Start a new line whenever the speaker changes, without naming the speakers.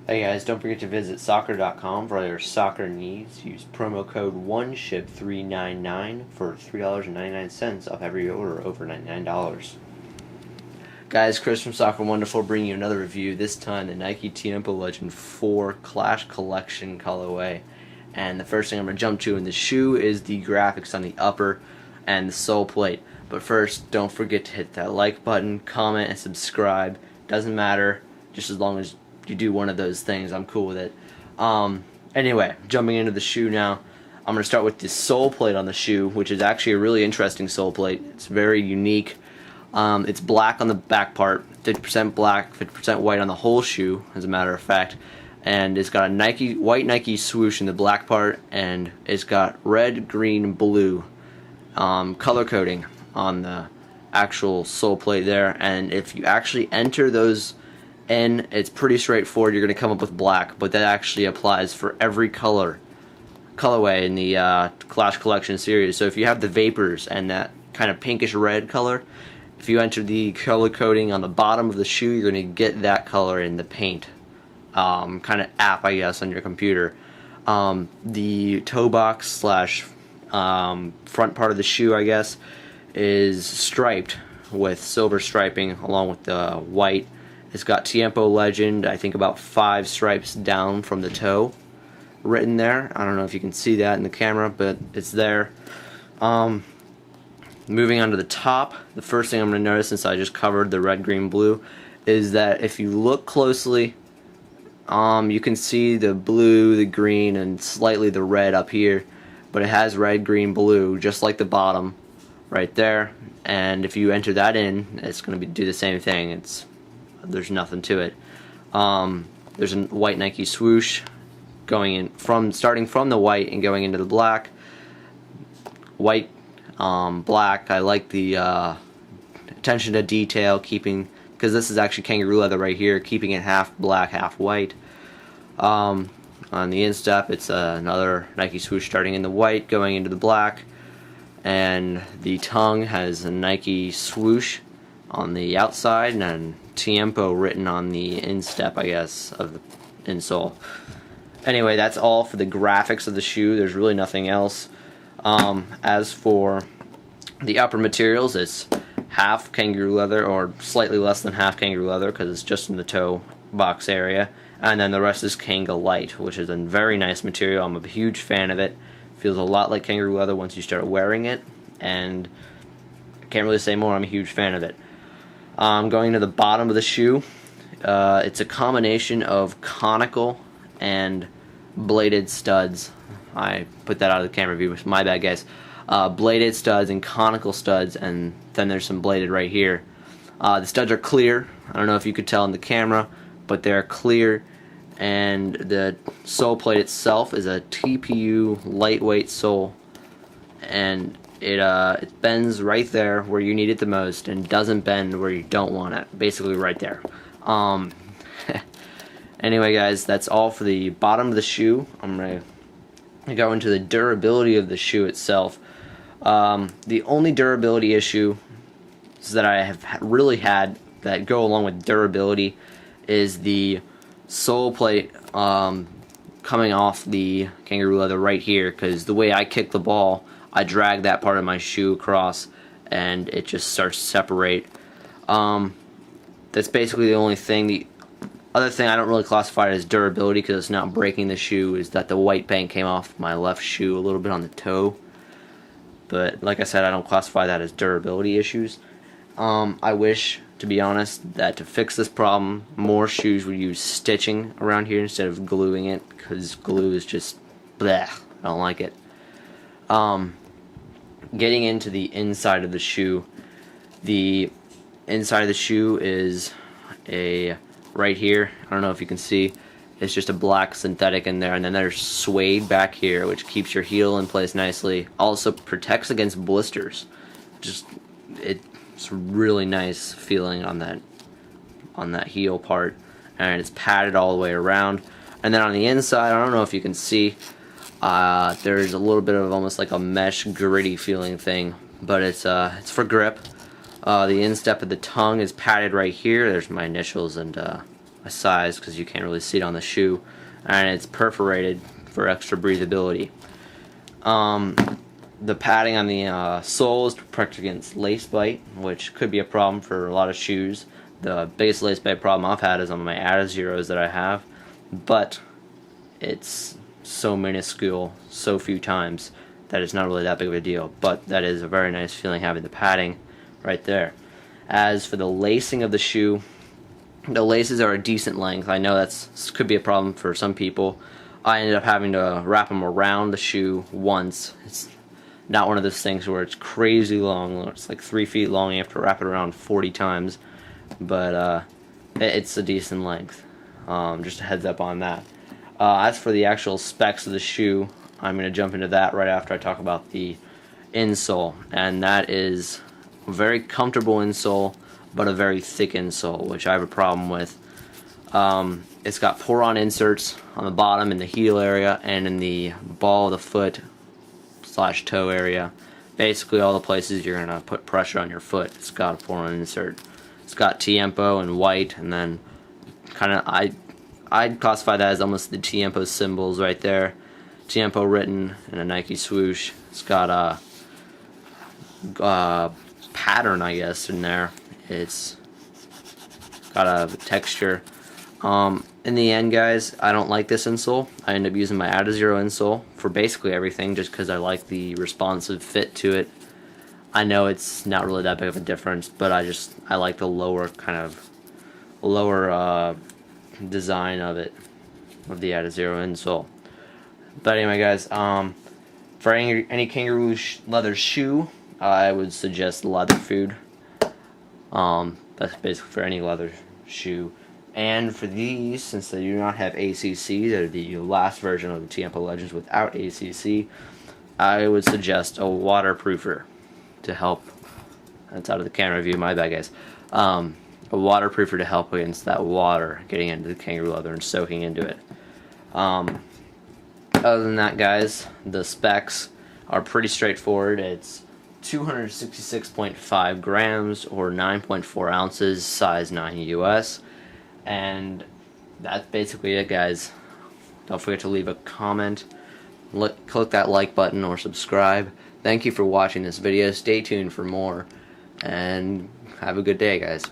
Hey guys, don't forget to visit soccer.com for all your soccer needs. Use promo code ONESHIP399 for $3.99 off every order over $99. Guys, Chris from Soccer Wonderful bringing you another review, this time the Nike Tiempo Legend 4 Clash Collection colorway. And the first thing I'm going to jump to in the shoe is the graphics on the upper and the sole plate. But first, don't forget to hit that like button, comment, and subscribe. Doesn't matter, just as long as you do one of those things, I'm cool with it. Anyway, jumping into the shoe now, I'm going to start with the sole plate on the shoe, which is actually a really interesting sole plate. It's very unique. It's black on the back part, 50% black, 50% white on the whole shoe, as a matter of fact. And it's got a white Nike swoosh in the black part, and it's got red, green, blue color coding on the actual sole plate there. And if you actually enter those in, it's pretty straightforward. You're going to come up with black, but that actually applies for every colorway in the Clash Collection series. So if you have the Vapors and that kind of pinkish red color, if you enter the color coding on the bottom of the shoe, you're going to get that color in the paint kind of app, I guess, on your computer. The toe box slash front part of the shoe, I guess, is striped with silver striping along with the white. It's got Tiempo Legend, I think about 5 stripes down from the toe written there. I don't know if you can see that in the camera, but it's there. Moving on to the top, the first thing I'm going to notice, since I just covered the red, green, blue, is that if you look closely, you can see the blue, the green, and slightly the red up here, but it has red, green, blue, just like the bottom right there. And if you enter that in, it's going to do the same thing. There's nothing to it. There's a white Nike swoosh going in starting from the white and going into the black. White, black. I like the attention to detail, because this is actually kangaroo leather right here, keeping it half black, half white. On the instep, it's another Nike swoosh starting in the white, going into the black, and the tongue has a Nike swoosh on the outside and Tiempo written on the instep, I guess, of the insole. Anyway, that's all for the graphics of the shoe. There's really nothing else. As for the upper materials, it's half kangaroo leather, or slightly less than half kangaroo leather, because it's just in the toe box area, and then the rest is Kanga Light, which is a very nice material. I'm a huge fan of it. Feels a lot like kangaroo leather once you start wearing it, and I can't really say more. I'm a huge fan of it. Going to the bottom of the shoe, it's a combination of conical and bladed studs. I put that out of the camera view, my bad, guys. Bladed studs and conical studs, and then there's some bladed right here. The studs are clear. I don't know if you could tell in the camera, but they're clear, and the sole plate itself is a TPU lightweight sole, and it bends right there where you need it the most and doesn't bend where you don't want it, basically right there. Anyway, guys, that's all for the bottom of the shoe. I'm going to go into the durability of the shoe itself. The only durability issue that I have really had that go along with durability is the sole plate coming off the kangaroo leather right here, because the way I kick the ball, I drag that part of my shoe across and it just starts to separate. That's basically the only thing. The other thing I don't really classify it as durability, because it's not breaking the shoe, is that the white paint came off my left shoe a little bit on the toe. But like I said, I don't classify that as durability issues. I wish, to be honest, that to fix this problem, more shoes would use stitching around here instead of gluing it, because glue is just bleh. I don't like it. Getting into the inside of the shoe, the inside of the shoe is right here. I don't know if you can see. It's just a black synthetic in there, and then there's suede back here, which keeps your heel in place nicely. Also protects against blisters. It's really nice feeling on that heel part, and it's padded all the way around. And then on the inside, I don't know if you can see, there's a little bit of almost like a mesh gritty feeling thing, but it's for grip. The instep of the tongue is padded right here. There's my initials and size because you can't really see it on the shoe, and it's perforated for extra breathability. The padding on the sole is to protect against lace bite, which could be a problem for a lot of shoes. The biggest lace bite problem I've had is on my Adizeros that I have, but it's so minuscule, so few times, that it's not really that big of a deal. But that is a very nice feeling having the padding right there. As for the lacing of the shoe, the laces are a decent length. I know that's could be a problem for some people. I ended up having to wrap them around the shoe once. It's not one of those things where it's crazy long. It's like 3 feet long. You have to wrap it around 40 times, but it's a decent length. Just a heads up on that. As for the actual specs of the shoe, I'm going to jump into that right after I talk about the insole, and that is a very comfortable insole, but a very thick insole, which I have a problem with. It's got pour-on inserts on the bottom in the heel area and in the ball of the foot / toe area. Basically all the places you're going to put pressure on your foot, it's got a pour-on insert. It's got Tiempo in white, and then kind of I'd classify that as almost the Tiempo symbols right there. Tiempo written in a Nike swoosh. It's got a pattern, I guess, in there. It's got a texture. In the end, guys, I don't like this insole. I end up using my Adizero insole for basically everything just because I like the responsive fit to it. I know it's not really that big of a difference, but I like the lower design of it, of the Adizero insole. But anyway, guys, for any kangaroo leather shoe, I would suggest Leather Food. That's basically for any leather shoe. And for these, since they do not have ACC, they're the last version of the Tiempo Legends without ACC, I would suggest a waterproofer to help. That's out of the camera view, my bad, guys. A waterproofer to help against that water getting into the kangaroo leather and soaking into it. Other than that, guys, the specs are pretty straightforward. It's 266.5 grams or 9.4 ounces, size 9 US. And that's basically it, guys. Don't forget to leave a comment, click that like button or subscribe. Thank you for watching this video. Stay tuned for more, and have a good day, guys.